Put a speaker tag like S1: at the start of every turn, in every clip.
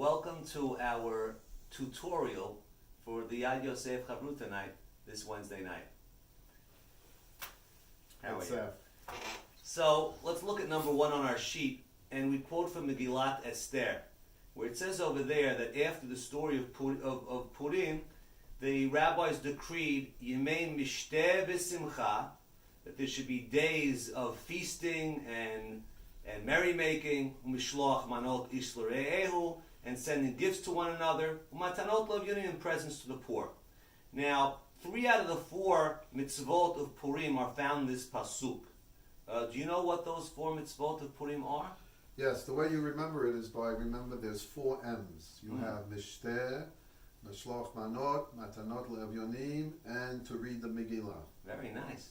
S1: Welcome to our tutorial for the Yad Yosef Chavruta night this Wednesday night. How are you?
S2: Saff.
S1: So let's look at number 1 on our sheet, and we quote from Megillat Esther, where it says over there that after the story of Purim, the rabbis decreed Yemei Mishteh V'Simcha, that there should be days of feasting and merrymaking, Mishloach Manot Ish L'Re'ehu, and sending gifts to one another, Matanot L'Avyonim, and presents to the poor. Now, 3 out of the 4 mitzvot of Purim are found in this pasuk. Do you know what those 4 mitzvot of Purim are?
S2: Yes, the way you remember it is remember there's 4 M's. You have Mishteh, Mishloach Manot, Matanot L'Avyonim, and to read the Megillah.
S1: Very nice.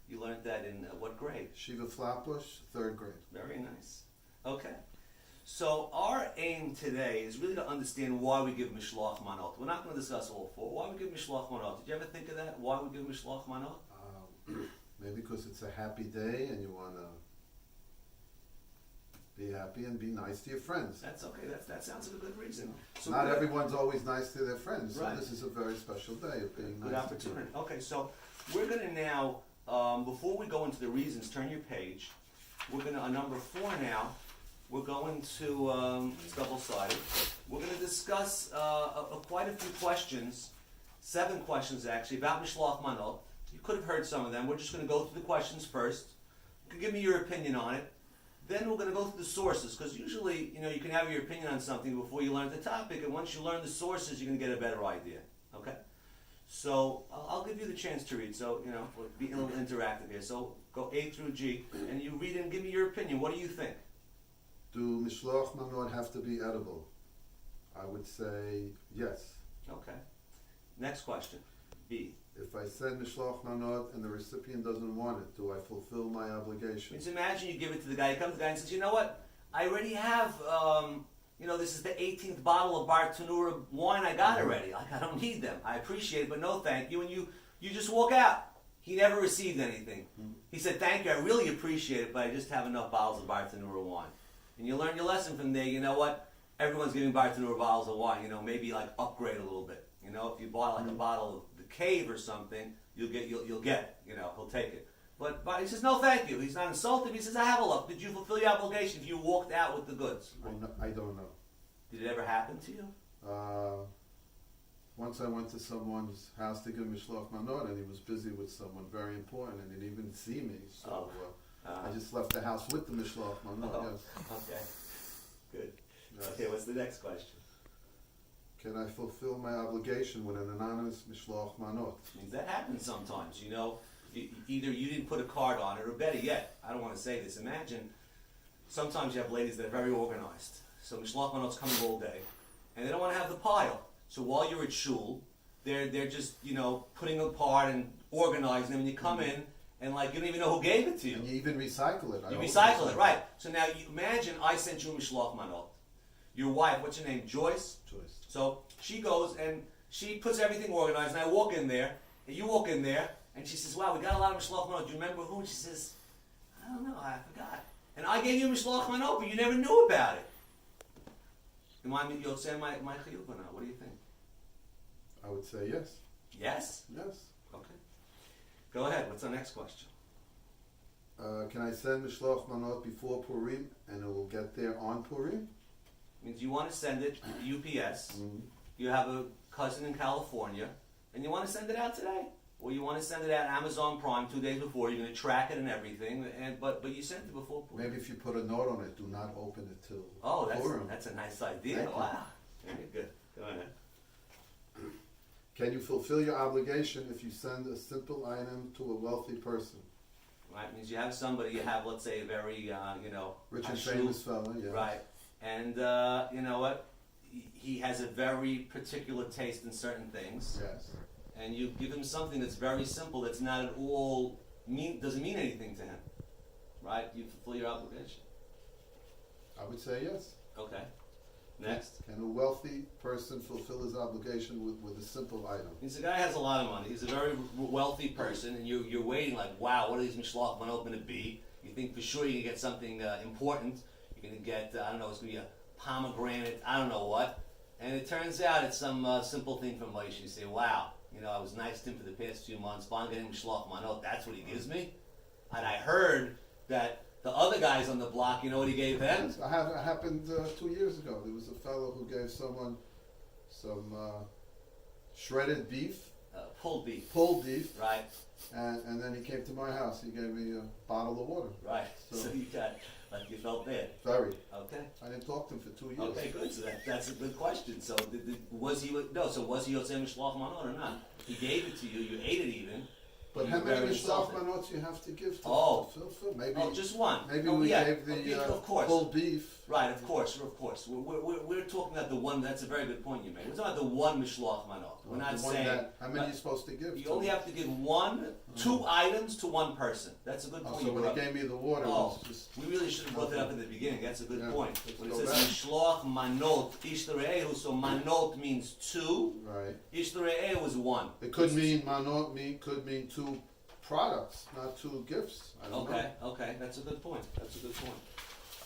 S1: You learned that in what grade?
S2: Shiva Flatbush, 3rd grade.
S1: Very nice. Okay. So our aim today is really to understand why we give Mishloach Manot. We're not going to discuss all 4. Why we give Mishloach Manot? Did you ever think of that? Why we give Mishloach Manot?
S2: Maybe because it's a happy day and you want to be happy and be nice to your friends.
S1: That's okay. That sounds like a good reason. So
S2: not everyone's always nice to their friends,
S1: right.
S2: So this is a very special day of being
S1: good
S2: nice
S1: opportunity.
S2: to people.
S1: Okay, so we're going to now, before we go into the reasons, turn your page. We're going to, on number 4 now, we're going to, it's double-sided, we're going to discuss quite a few questions, 7 questions actually, about Mishloach Manot. You could have heard some of them. We're just going to go through the questions first. You can give me your opinion on it. Then we're going to go through the sources, because usually, you can have your opinion on something before you learn the topic, and once you learn the sources, you're going to get a better idea. Okay? So I'll give you the chance to read. So we'll be a little interactive here. So go A through G, and you read and give me your opinion. What do you think?
S2: Do Mishloach Manot have to be edible? I would say yes.
S1: Okay. Next question. B.
S2: If I send Mishloach Manot and the recipient doesn't want it, do I fulfill my obligation?
S1: Just imagine you give it to the guy. He comes to the guy and says, "You know what? I already have. This is the 18th bottle of Bar Tanura wine I got already. Like, I don't need them. I appreciate it, but no thank you." And you just walk out. He never received anything. He said, "Thank you. I really appreciate it, but I just have enough bottles of Bar Tanura wine." And you learn your lesson from there. You know what? Everyone's giving Bar Tanura bottles of wine. Maybe like upgrade a little bit. If you bought like a bottle of the Cave or something, you'll get it. He'll take it. But he says, "No, thank you." He's not insulted. He says, "I have a look. Did you fulfill your obligation if you walked out with the goods?"
S2: I don't know.
S1: Did it ever happen to you?
S2: Once I went to someone's house to give Mishloach Manot, and he was busy with someone very important, and he didn't even see me. So I just left the house with the Mishloach Manot. Yes.
S1: Okay. Good.
S2: Yes.
S1: Okay. What's the next question?
S2: Can I fulfill my obligation with an anonymous Mishloach Manot?
S1: Means that happens sometimes. Either you didn't put a card on it, or better yet, I don't want to say this. Imagine sometimes you have ladies that are very organized. So Mishloach Manot's coming all day, and they don't want to have the pile. So while you're at shul, they're just putting apart and organizing them. And you come in and you don't even know who gave it to you.
S2: And you even recycle it.
S1: You recycle it, right? So now you imagine I sent you a Mishloach Manot. Your wife, what's your name? Joyce.
S2: Joyce.
S1: So she goes and she puts everything organized, and I walk in there, and you walk in there, and she says, "Wow, we got a lot of Mishloach Manot. Do you remember who?" And she says, "I don't know, I forgot." And I gave you Mishloach Manot, but you never knew about it. You'll say my chiyuv or not? What do you think?
S2: I would say yes.
S1: Yes?
S2: Yes.
S1: Okay. Go ahead. What's our next question?
S2: Can I send Mishloach Manot before Purim, and it will get there on Purim?
S1: Means you want to send it UPS. You have a cousin in California, and you want to send it out today, or you want to send it out Amazon Prime 2 days before. You're going to track it and everything, but you sent it before Purim.
S2: Maybe if you put a note on it, do not open it till Purim.
S1: That's a nice idea.
S2: Thank you.
S1: Wow, very good. Go ahead.
S2: Can you fulfill your obligation if you send a simple item to a wealthy person?
S1: Right, means you have somebody. You have, let's say, a very
S2: Rich and famous fellow. Yeah.
S1: Right. And you know what? He has a very particular taste in certain things.
S2: Yes.
S1: And you give him something that's very simple, that's not at all doesn't mean anything to him. Right? You fulfill your obligation.
S2: I would say yes.
S1: Okay. Next.
S2: Can a wealthy person fulfill his obligation with a simple item?
S1: Means the guy has a lot of money. He's a very wealthy person, and you're waiting like, wow, what are these Mishloach Manot going to be? You think for sure you can get something important. You're going to get, it's going to be a pomegranate, I don't know what. And it turns out it's some simple thing from Moshe. You say, wow, I was nice to him for the past few months. That's what he gives me? And I heard that the other guys on the block, you know what he gave them?
S2: It happened 2 years ago. There was a fellow who gave someone some shredded beef.
S1: Pulled beef.
S2: Pulled beef.
S1: Right.
S2: And then he came to my house. He gave me a bottle of water.
S1: Right. So you got, you felt bad.
S2: Very.
S1: Okay.
S2: I didn't talk to him for 2 years.
S1: Okay, good. So that's a good question. So was he Yotzei Mishloach Manot or not? He gave it to you. You ate it even.
S2: But how many Mishloach Manot you have to give to Phil? Maybe.
S1: Just one.
S2: Maybe we gave the
S1: of course.
S2: pulled beef.
S1: Right, of course. We're talking about the one. That's a very good point you made. We're talking about the one Mishloach Manot. We're not saying
S2: how many are you supposed to give?
S1: You only have to give two items to one person. That's a good point.
S2: So when he gave me the water, it was just.
S1: We really should have brought that up in the beginning. That's a good point. When it says
S2: back.
S1: Mishloach Manot Ish L'Re'ehu, so Manot means two.
S2: Right.
S1: Ish L'Re'ehu is one.
S2: It could mean Manot. Could mean two products, not two gifts. I don't know.
S1: Okay, that's a good point.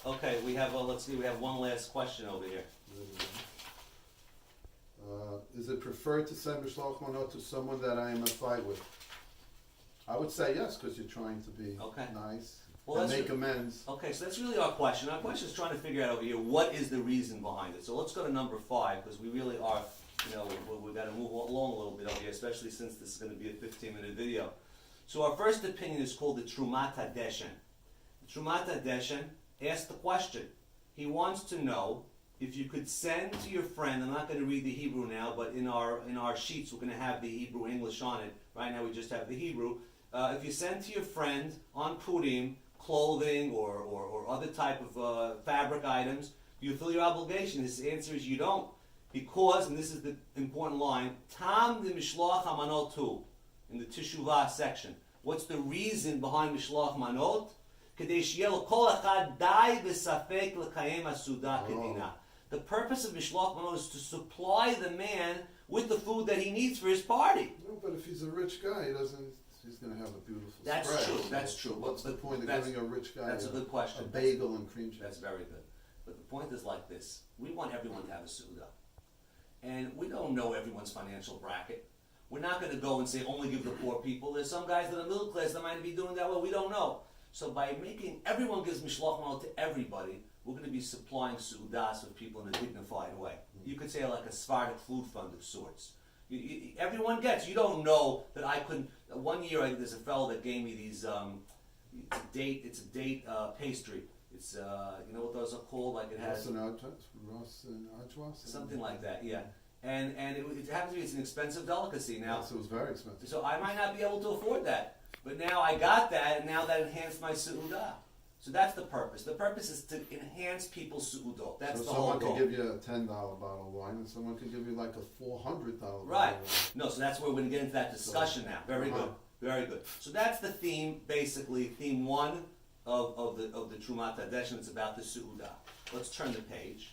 S1: Okay, we have let's see, we have one last question over here.
S2: Is it preferred to send Mishloach Manot to someone that I am in a fight with? I would say yes, because you're trying to be nice and make amends.
S1: Okay, so that's really our question. Our question is trying to figure out over here, what is the reason behind it? So let's go to number 5, because we really are, we've got to move along a little bit over here, especially since this is going to be a 15-minute video. So our first opinion is called the Trumat HaDeshen. The Trumat HaDeshen asked the question. He wants to know if you could send to your friend, I'm not going to read the Hebrew now, but in our sheets we're going to have the Hebrew English on it. Right now we just have the Hebrew. If you send to your friend on Purim clothing or other type of fabric items, do you feel your obligation? His answer is you don't. Because, and this is the important line, Tam de Mishloach HaManot Tu, in the Teshuvah section. What's the reason behind Mishloach Manot? The purpose of Mishloach Manot is to supply the man with the food that he needs for his party.
S2: No, but if he's a rich guy, he's going to have a beautiful
S1: That's
S2: spread.
S1: true, that's true.
S2: What's the point of giving a rich guy
S1: a good question.
S2: A bagel and cream cheese?
S1: That's very good. But the point is like this. We want everyone to have a Suda. And we don't know everyone's financial bracket. We're not going to go and say only give the poor people. There's some guys that are middle class that might be doing that well. We don't know. So by making everyone gives Mishloach Manot to everybody, we're going to be supplying Su'udas with people in a dignified way. You could say like a Sephardic food fund of sorts. Everyone gets. You don't know that I couldn't. One year there's a fellow that gave me these. It's a date pastry. It's you know what those are called? Like it has something like that. Yeah. And it happens to be it's an expensive delicacy now.
S2: Yes, it was very expensive.
S1: So I might not be able to afford that. But now I got that, and now that enhanced my su'udah. So that's the purpose. The purpose is to enhance people's su'udot. That's the whole goal.
S2: So someone could give you a $10 bottle of wine, and someone could give you like a $400 bottle of wine.
S1: Right. No, so that's where we're going to get into that discussion now. Very good. Very good. So that's the theme, basically, theme 1 of the Trumat HaDeshen. It's about the su'udah. Let's turn the page.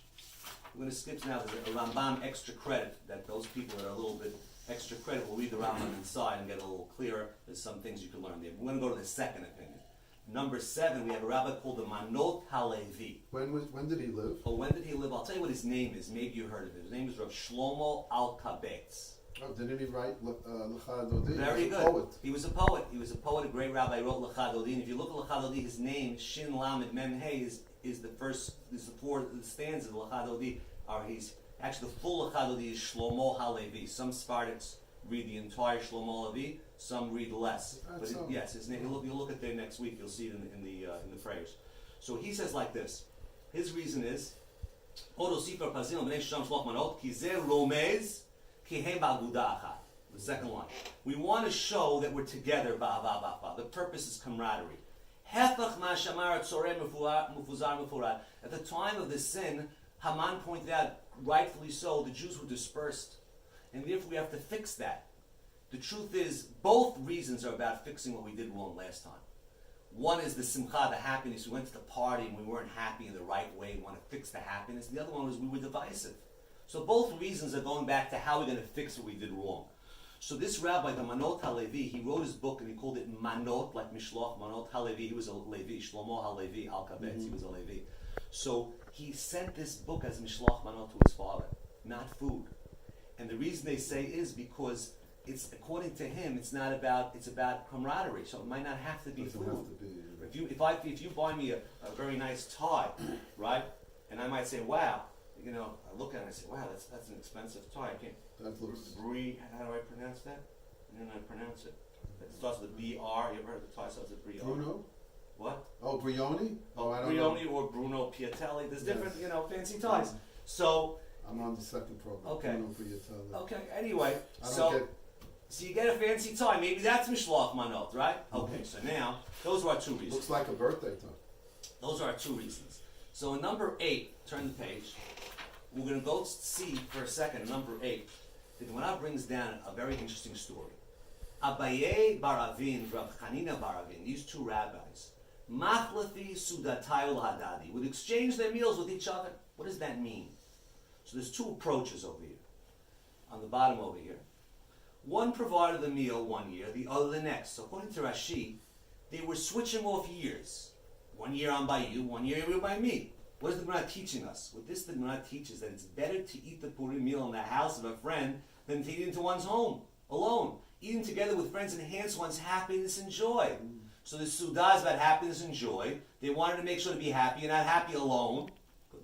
S1: We're going to skip now the Rambam extra credit, that those people that are a little bit extra credit will read the Rambam inside and get a little clearer. There's some things you can learn there. We're going to go to the second opinion. Number 7, we have a rabbi called the Manot HaLevi.
S2: When did he live?
S1: Oh, when did he live? I'll tell you what his name is. Maybe you heard of it. His name is Rav Shlomo Alkabetz.
S2: Oh, didn't he write L'cha Dodi?
S1: Very good.
S2: Poet.
S1: He was a poet. A great rabbi. He wrote L'cha Dodi. And if you look at L'cha Dodi, his name Shin Lamed Mem Hey is the four stanzas of L'cha Dodi. He's actually the full L'cha Dodi is Shlomo HaLevi. Some Spartans read the entire Shlomo HaLevi. Some read less. But yes, his name. You'll look at there next week. You'll see it in the prayers. So he says like this. His reason is the second line. We want to show that we're together. The purpose is camaraderie. At the time of the sin, Haman pointed out, rightfully so, the Jews were dispersed. And therefore we have to fix that. The truth is, both reasons are about fixing what we did wrong last time. One is the simcha, the happiness. We went to the party and we weren't happy in the right way. We want to fix the happiness. The other one was we were divisive. So both reasons are going back to how we're going to fix what we did wrong. So this rabbi, the Manot HaLevi, he wrote his book and he called it Manot, like Mishloach, Manot HaLevi. He was a Levi, Shlomo HaLevi, Al-Kabetz, he was a Levi. So he sent this book as Mishloach Manot to his father, not food. And the reason they say is because it's, according to him, it's about camaraderie. So it might not have to be
S2: Doesn't
S1: food.
S2: have to be.
S1: If you buy me a very nice tie, right, and I might say, wow, you know, I look at it and I say, wow, that's an expensive tie. I can't.
S2: That looks.
S1: How do I pronounce that? I don't know how to pronounce it. It starts with B-R. You ever heard the tie starts with B-R?
S2: Bruno?
S1: What?
S2: Oh, Brioni? Oh, I don't
S1: Brioni
S2: know.
S1: or Bruno Piatelli. There's
S2: Yes.
S1: different, fancy ties. So,
S2: I'm on the second program.
S1: Okay.
S2: Bruno Piatelli.
S1: okay, anyway,
S2: I don't
S1: so
S2: get.
S1: so you get a fancy tie. Maybe that's Mishloach Manot, right? Okay, so now, those are our two reasons.
S2: Looks like a birthday time.
S1: Those are our two reasons. So in number 8, turn the page. We're going to go see for a second, number 8. The Gemara brings down a very interesting story. Abaye Baravin, Rav Chanina Baravin, these two rabbis, Machlafi Sudatayul Hadadi, would exchange their meals with each other. What does that mean? So there's two approaches over here. On the bottom over here. One provided the meal one year, the other the next. So according to Rashi, they were switching off years. 1 year I'm by you, 1 year you're by me. What is the Gemara teaching us? What this the Gemara teaches that it's better to eat the Purim meal in the house of a friend than to eat it into one's home, alone. Eating together with friends enhance one's happiness and joy. So the Suda is about happiness and joy. They wanted to make sure to be happy and not happy alone. But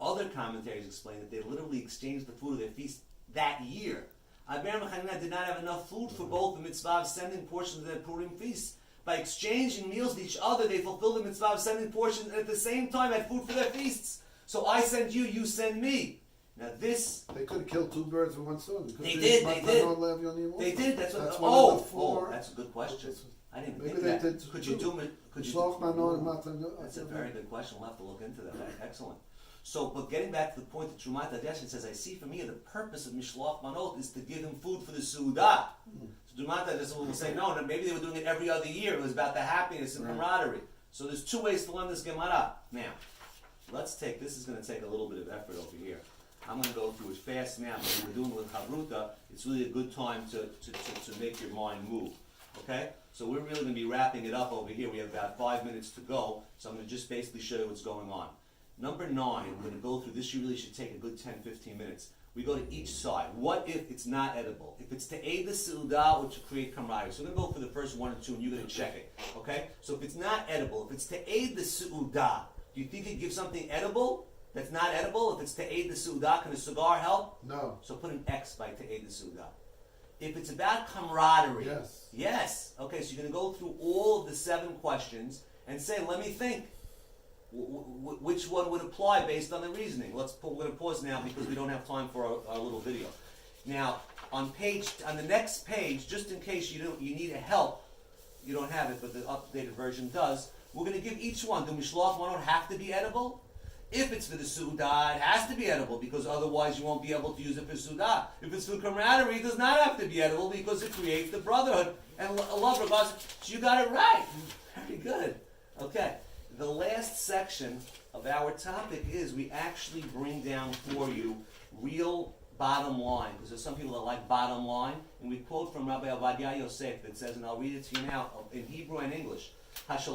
S1: other commentaries explain that they literally exchanged the food of their feast that year. Abraham and Chanina did not have enough food for both the mitzvah of sending portions of their Purim feast. By exchanging meals with each other, they fulfilled the mitzvah of sending portions and at the same time had food for their feasts. So I send you, you send me. Now this...
S2: They could have killed 2 birds with one stone.
S1: They did. That's what...
S2: one of the 4.
S1: That's a good question. I didn't
S2: Maybe
S1: think
S2: they
S1: that.
S2: did
S1: Could
S2: two.
S1: you do it? Could you
S2: Mishloach Manot and Matanot.
S1: That's a very good question. We'll have to look into that. Excellent. So, but getting back to the point that Trumat Hadesh, it says, I see from here the purpose of Mishloach Manot is to give him food for the Su'udah. So Trumat Hadesh will say, no, maybe they were doing it every other year. It was about the happiness and camaraderie. So there's 2 ways to learn this Gemara. Now, this is going to take a little bit of effort over here. I'm going to go through it fast now, but when we're doing it with Chavruta, it's really a good time to make your mind move. Okay? So we're really going to be wrapping it up over here. We have about 5 minutes to go, so I'm going to just basically show you what's going on. Number 9, we're going to go through this. You really should take a good 10-15 minutes. We go to each side. What if it's not edible? If it's to aid the Su'udah or to create camaraderie? So we're going to go for the first 1 or 2, and you're going to check it. Okay? So if it's not edible, if it's to aid the Su'udah, do you think it gives something edible that's not edible? If it's to aid the Su'udah, can a cigar help?
S2: No.
S1: So put an X by to aid the Su'udah. If it's about camaraderie.
S2: Yes.
S1: Yes. Okay, so you're going to go through all of the 7 questions and say, let me think. Which one would apply based on the reasoning? We're going to pause now because we don't have time for our little video. Now, on the next page, just in case you need a help, you don't have it, but the updated version does. We're going to give each one. Do Mishloach Manot have to be edible? If it's for the Su'udah, it has to be edible because otherwise you won't be able to use it for Su'udah. If it's for camaraderie, it does not have to be edible because it creates the brotherhood and love regardless. So you got it right. Very good. Okay. The last section of our topic is we actually bring down for you real bottom line, because there's some people that like bottom line, and we quote from Rabbi Avadia Yosef that says, and I'll read it to you now in Hebrew and English, if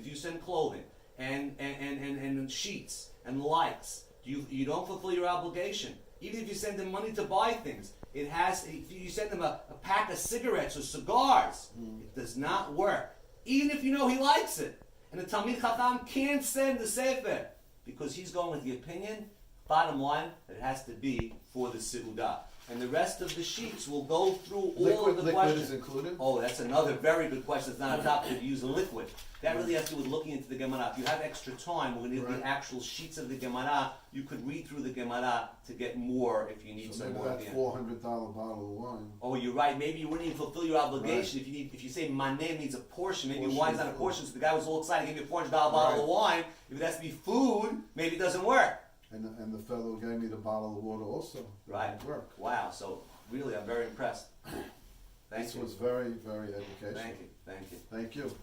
S1: you send clothing and sheets and lights, you don't fulfill your obligation. Even if you send them money to buy things, if you send them a pack of cigarettes or cigars, it does not work. Even if you know he likes it. And the Talmid Chacham can't send the Sefer because he's going with the opinion, bottom line, that it has to be for the Seudah. And the rest of the sheets will go through all of the questions.
S2: Liquid is included?
S1: Oh, that's another very good question. It's not a topic if you use a liquid. That really has to do with looking into the Gemara. If you have extra time, we're going to give the actual sheets of the Gemara. You could read through the Gemara to get more if you need some more.
S2: Maybe that $400 bottle of wine.
S1: Oh, you're right. Maybe you wouldn't even fulfill your obligation if you say my name needs a portion. Maybe wine's not a portion, so the guy was all excited to give me a $400 bottle of wine. If it has to be food, maybe it doesn't work.
S2: And the fellow gave me the bottle of water also.
S1: Right.
S2: It worked.
S1: Wow. So really, I'm very impressed. Thank you.
S2: This was very, very educational.
S1: Thank you. Thank you.
S2: Thank you.